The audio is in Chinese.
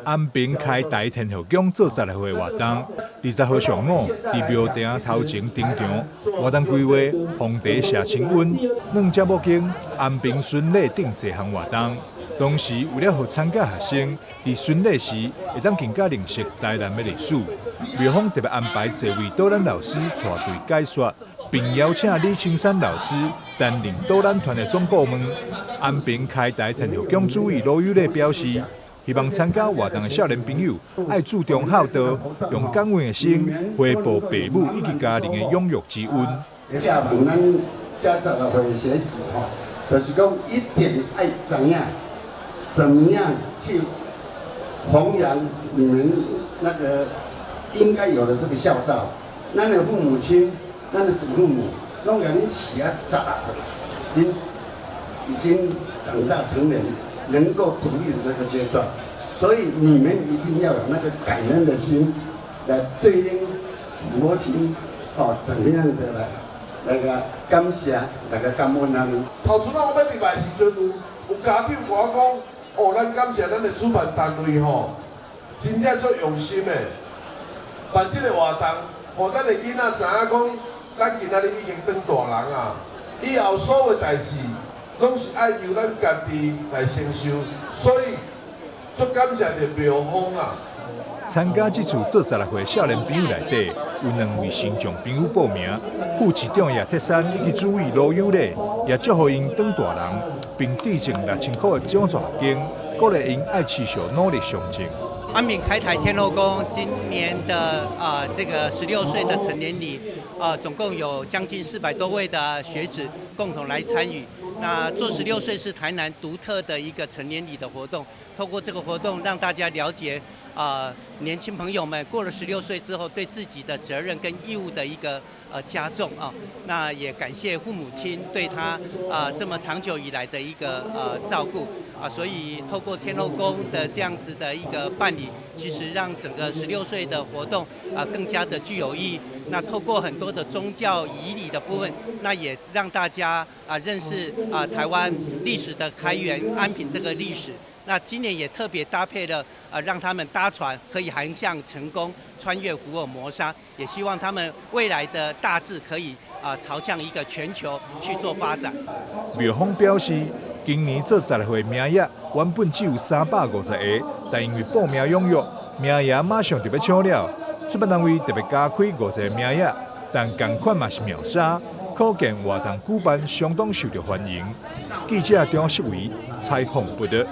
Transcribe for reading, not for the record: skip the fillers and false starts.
安平开台天后宫做10来回活动，20号上午伫庙埕头前登场，活动规划皇帝下清温，2只母经安平巡礼等多项活动。同时，为了让参加学生伫巡礼时会当更加认识台南的历史，庙方特别安排一位导览老师带队解说，并邀请李青山老师担任导览团的总顾问。安平开台天后宫主委罗友礼表示，希望参加活动的少年朋友爱注重孝道，用感恩的心回报父母以及家人的养育之恩。也问咱家长的会学子就是讲一定爱知影。怎么样去弘扬你们那个应该有的这个孝道？咱的父母亲、咱的祖父母，拢给恁起啊早，您已经长大成人，能够独立的这个阶段，所以你们一定要有那个感恩的心，来对应父母亲怎么样的来个感谢，来个感恩他们。头出咱我要入来时阵有家长跟我讲。咱感谢咱的主办单位真正足用心的办这个活动，让咱的囡仔知影讲，咱今仔日已经变大人啊，以后所有代志拢是爱由咱家己来承受，所以足感谢着庙方啊。参加这次做10来回少年朋友内底，有2位新众朋友报名，副市长叶铁山以及主委罗友礼也祝福因当大人，并致赠6000块的奖助金，鼓励因爱持续努力上进。安平开台天后宫今年的这个16岁的成年礼，总共有将近400多位的学子共同来参与。那做16岁是台南独特的一个成年礼的活动，透过这个活动让大家了解年轻朋友们过了16岁之后对自己的责任跟义务的一个加重啊。那也感谢父母亲对他这么长久以来的一个照顾啊，所以透过天后宫的这样子的一个办理，其实让整个16岁的活动更加的具有意义。那透过很多的宗教仪礼的部分，那也让大家认识台湾历史的开源安平这个历史。那今年也特别搭配了让他们搭船可以航向成功，穿越福尔摩沙，也希望他们未来的大志可以朝向一个全球去做发展。庙方表示，今年做10来回名额原本只有350个，但因为报名踊跃，名额马上就要抢了。主办单位特别加开50个名额，但同款嘛是秒杀，可见活动举办相当受到欢迎。记者张世伟采访报道。